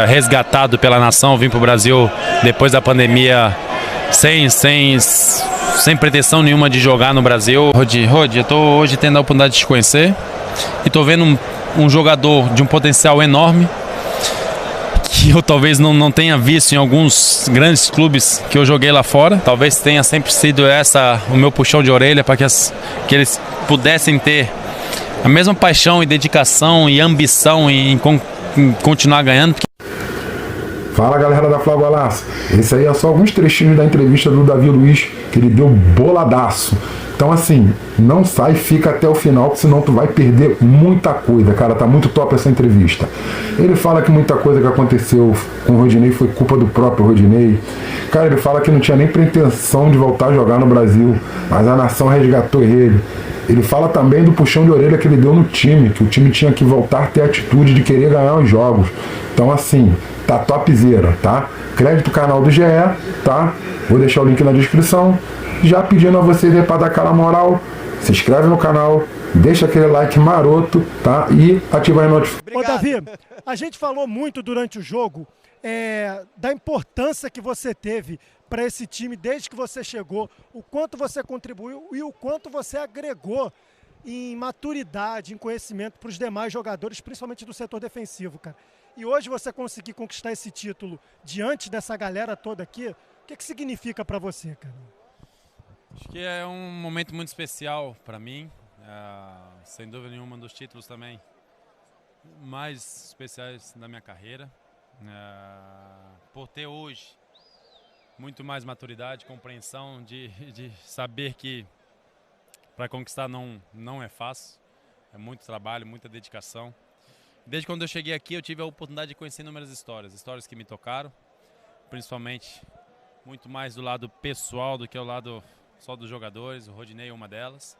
resgatado pela nação, vim para o Brasil depois da pandemia sem pretensão nenhuma de jogar no Brasil. Rodi, eu estou hoje tendo a oportunidade de te conhecer e estou vendo um jogador de um potencial enorme que eu talvez não tenha visto em alguns grandes clubes que eu joguei lá fora. Talvez tenha sempre sido o meu puxão de orelha para que eles pudessem ter a mesma paixão e dedicação e ambição em continuar ganhando. Fala, galera da Flávio Golaço. Esse aí é só alguns trechinhos da entrevista do Davi Luiz, que ele deu boladaço. Então assim, não sai, fica até o final, porque senão tu vai perder muita coisa, cara. Tá muito top essa entrevista. Ele fala que muita coisa que aconteceu com o Rodinei foi culpa do próprio Rodinei. Cara, ele fala que não tinha nem pretensão de voltar a jogar no Brasil, mas a nação resgatou ele. Ele fala também do puxão de orelha que ele deu no time, que o time tinha que voltar a ter a atitude de querer ganhar os jogos. Então assim, tá topzera, tá? Crédito canal do GE, tá? Vou deixar o link na descrição. Já pedindo a vocês aí para dar aquela moral, se inscreve no canal, deixa aquele like maroto, tá? E ativa as notificações. Ô Davi, a gente falou muito durante o jogo da importância que você teve para esse time desde que você chegou, o quanto você contribuiu e o quanto você agregou em maturidade, em conhecimento para os demais jogadores, principalmente do setor defensivo, cara. E hoje você conseguir conquistar esse título diante dessa galera toda aqui, o que significa para você, cara? Acho que é um momento muito especial para mim, sem dúvida nenhuma, um dos títulos também mais especiais da minha carreira, por ter hoje muito mais maturidade, compreensão de saber que para conquistar não é fácil, é muito trabalho, muita dedicação. Desde quando eu cheguei aqui eu tive a oportunidade de conhecer inúmeras histórias que me tocaram, principalmente muito mais do lado pessoal do que o lado só dos jogadores. O Rodinei é uma delas.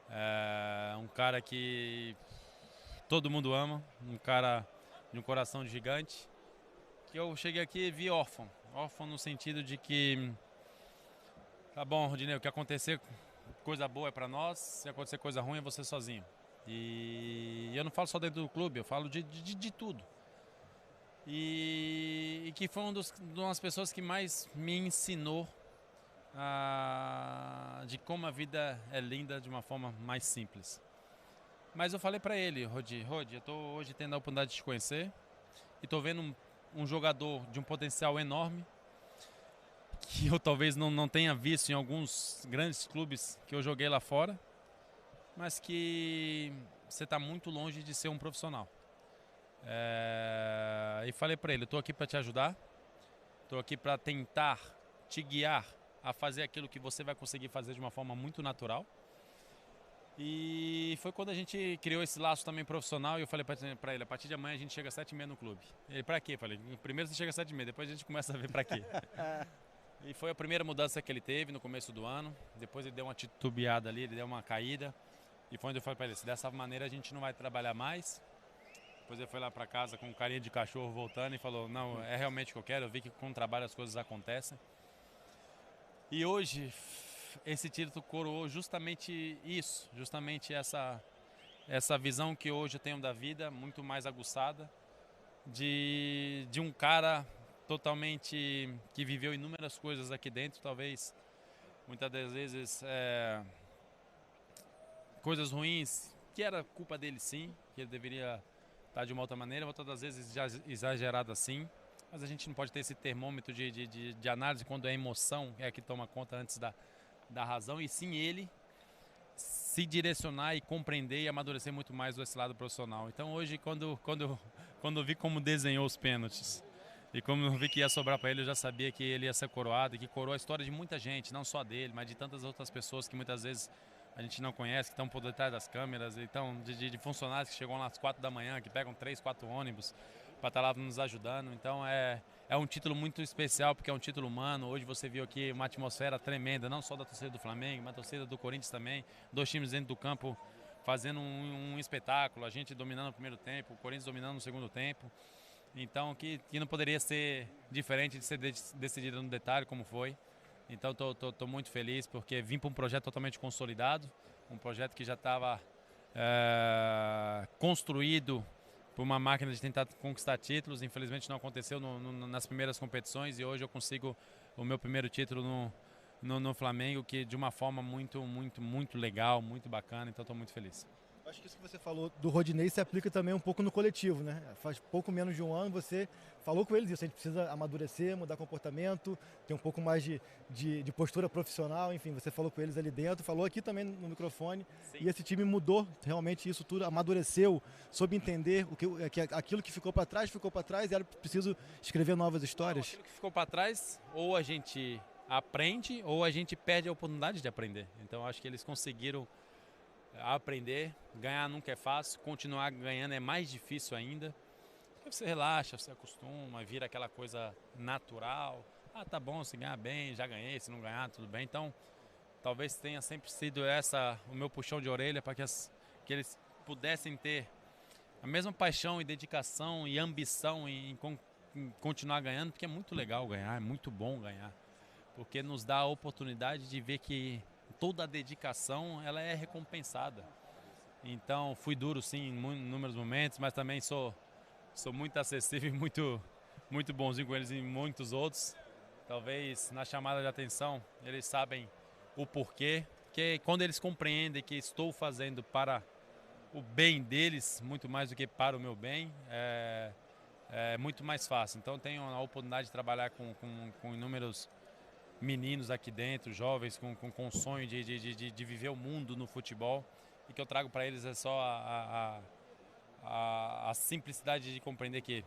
É um cara que todo mundo ama, um cara de um coração gigante, que eu cheguei aqui e vi órfão no sentido de que tá bom, Rodinei, o que acontecer coisa boa é para nós, se acontecer coisa ruim é você sozinho. E eu não falo só dentro do clube, eu falo de tudo. E que foi uma das pessoas que mais me ensinou de como a vida é linda de uma forma mais simples. Mas eu falei para ele, Rodi, eu estou hoje tendo a oportunidade de te conhecer e estou vendo um jogador de um potencial enorme que eu talvez não tenha visto em alguns grandes clubes que eu joguei lá fora, mas que você está muito longe de ser um profissional. E falei para ele, eu estou aqui para te ajudar, estou aqui para tentar te guiar a fazer aquilo que você vai conseguir fazer de uma forma muito natural. E foi quando a gente criou esse laço também profissional e eu falei para ele, a partir de amanhã a gente chega às 7h30 no clube. Ele, para quê? Eu falei, primeiro você chega às 7h30, depois a gente começa a ver para quê. E foi a primeira mudança que ele teve no começo do ano, depois ele deu uma titubeada ali, ele deu uma caída. E foi onde eu falei para ele, dessa maneira a gente não vai trabalhar mais. Depois ele foi lá para casa com um carinha de cachorro voltando e falou, não, é realmente o que eu quero, eu vi que com o trabalho as coisas acontecem. E hoje esse título coroou justamente isso, justamente essa visão que hoje eu tenho da vida, muito mais aguçada, de um cara totalmente que viveu inúmeras coisas aqui dentro, talvez muitas das vezes coisas ruins, que era culpa dele sim, que ele deveria estar de uma outra maneira, outras das vezes já exagerado assim. Mas a gente não pode ter esse termômetro de análise quando a emoção é a que toma conta antes da razão, e sim ele se direcionar e compreender e amadurecer muito mais desse lado profissional. Então hoje, quando eu vi como desenhou os pênaltis e como eu vi que ia sobrar para ele, eu já sabia que ele ia ser coroado e que coroou a história de muita gente, não só dele, mas de tantas outras pessoas que muitas vezes a gente não conhece, que estão por detrás das câmeras, então de funcionários que chegam lá às 4h, que pegam 3, 4 ônibus para estar lá nos ajudando. Então é um título muito especial, porque é um título humano. Hoje você viu aqui uma atmosfera tremenda, não só da torcida do Flamengo, mas da torcida do Corinthians também. 2 times dentro do campo fazendo um espetáculo, a gente dominando o primeiro tempo, o Corinthians dominando no segundo tempo. Então que não poderia ser diferente de ser decidido no detalhe como foi. Então tô muito feliz porque vim para um projeto totalmente consolidado, um projeto que já estava construído uma máquina de tentar conquistar títulos. Infelizmente não aconteceu nas primeiras competições e hoje eu consigo o meu primeiro título no Flamengo, que de uma forma muito legal, muito bacana, então estou muito feliz. Acho que isso que você falou do Rodinei se aplica também um pouco no coletivo, né? Faz pouco menos de um ano você falou com eles isso, a gente precisa amadurecer, mudar comportamento, ter um pouco mais de postura profissional, enfim, você falou com eles ali dentro, falou aqui também no microfone. Sim. E esse time mudou realmente isso tudo, amadureceu, soube entender aquilo que ficou para trás e era preciso escrever novas histórias. Aquilo que ficou para trás, ou a gente aprende ou a gente perde a oportunidade de aprender. Então acho que eles conseguiram aprender, ganhar nunca é fácil, continuar ganhando é mais difícil ainda. Você relaxa, você acostuma, vira aquela coisa natural. Ah, tá bom, se ganhar bem, já ganhei, se não ganhar, tudo bem. Então, talvez tenha sempre sido o meu puxão de orelha para que eles pudessem ter a mesma paixão e dedicação e ambição em continuar ganhando, porque é muito legal ganhar, é muito bom ganhar. Porque nos dá a oportunidade de ver que toda a dedicação ela é recompensada. Então fui duro sim em inúmeros momentos, mas também sou muito acessível e muito bonzinho com eles em muitos outros. Talvez na chamada de atenção eles sabem o porquê, que quando eles compreendem que estou fazendo para o bem deles, muito mais do que para o meu bem, é muito mais fácil. Então tenho a oportunidade de trabalhar com inúmeros meninos aqui dentro, jovens com o sonho de viver o mundo no futebol, e que eu trago para eles é só a simplicidade de compreender que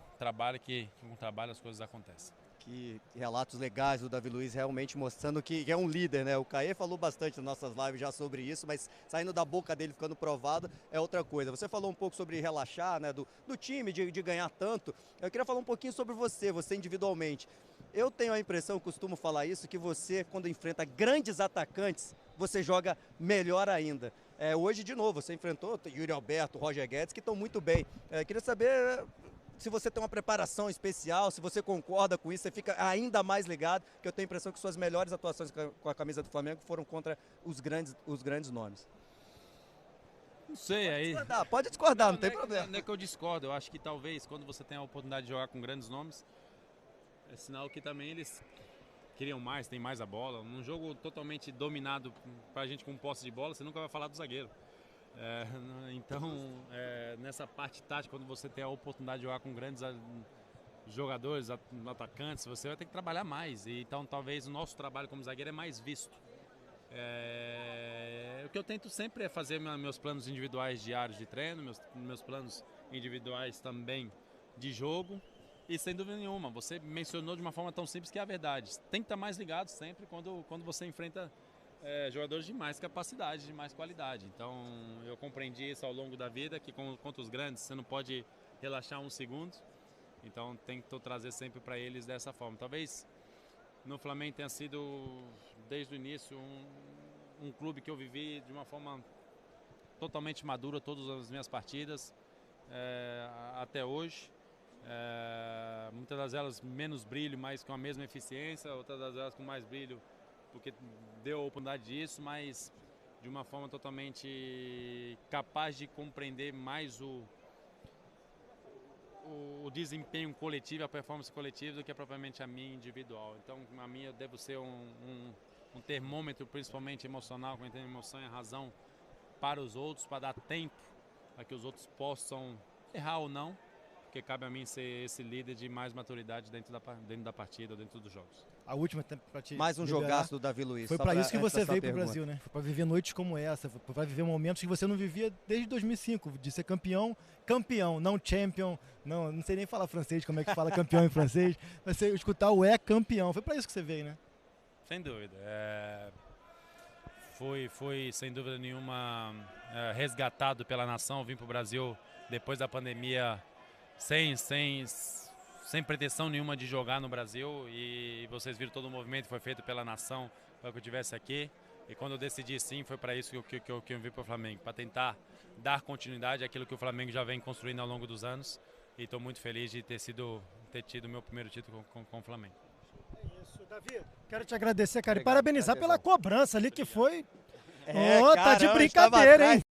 com trabalho as coisas acontecem. Que relatos legais do Davi Luiz, realmente mostrando que é um líder, né? O Caê falou bastante nas nossas lives já sobre isso, mas saindo da boca dele, ficando provado, é outra coisa. Você falou um pouco sobre relaxar, né? Do time, de ganhar tanto. Eu queria falar um pouquinho sobre você individualmente. Eu tenho a impressão, costumo falar isso, que você, quando enfrenta grandes atacantes, você joga melhor ainda. Hoje, de novo, você enfrentou Yuri Alberto, Roger Guedes, que estão muito bem. Queria saber se você tem uma preparação especial, se você concorda com isso, você fica ainda mais ligado, que eu tenho a impressão que suas melhores atuações com a camisa do Flamengo foram contra os grandes nomes. Não sei, pode discordar, não tem problema. Não é que eu discordo, eu acho que talvez quando você tem a oportunidade de jogar com grandes nomes, é sinal que também eles queriam mais, tem mais a bola. Num jogo totalmente dominado pra gente com posse de bola, você nunca vai falar do zagueiro. Então, nessa parte tática, quando você tem a oportunidade de jogar com grandes jogadores, atacantes, você vai ter que trabalhar mais. E, então, talvez o nosso trabalho como zagueiro é mais visto. O que eu tento sempre é fazer meus planos individuais diários de treino, meus planos individuais também de jogo. E sem dúvida nenhuma, você mencionou de uma forma tão simples que é a verdade. Tem que estar mais ligado sempre quando você enfrenta jogadores de mais capacidade, de mais qualidade. Então eu compreendi isso ao longo da vida, que contra os grandes você não pode relaxar um segundo. Então tem que trazer sempre para eles dessa forma. Talvez no Flamengo tenha sido, desde o início, um clube que eu vivi de uma forma totalmente madura todas as minhas partidas até hoje. Muitas das elas menos brilho, mas com a mesma eficiência, outras das elas com mais brilho, porque deu a oportunidade disso, mas de uma forma totalmente capaz de compreender mais o desempenho coletivo, a performance coletiva, do que propriamente a minha individual. Então, a minha eu devo ser um termômetro, principalmente emocional, com a emoção e a razão para os outros, para dar tempo para que os outros possam errar ou não, porque cabe a mim ser esse líder de mais maturidade dentro da partida, dentro dos jogos. A última para te mais um jogaço do Davi Luiz. Foi para isso que você veio para o Brasil, né? Foi para viver noites como essa, foi para viver momentos que você não vivia desde 2005, de ser campeão, não champion, não sei nem falar francês, como é que fala campeão em francês, você escutar o campeão. Foi para isso que você veio, né? Sem dúvida. Foi sem dúvida nenhuma resgatado pela nação, vim para o Brasil depois da pandemia sem pretensão nenhuma de jogar no Brasil, e vocês viram todo o movimento que foi feito pela nação para que eu estivesse aqui, e quando eu decidi sim, foi para isso que eu vim para o Flamengo, para tentar dar continuidade àquilo que o Flamengo já vem construindo ao longo dos anos, e estou muito feliz de ter tido o meu primeiro título com o Flamengo. É isso, Davi, quero te agradecer, cara, e parabenizar pela cobrança ali, que foi... tá de brincadeira, hein?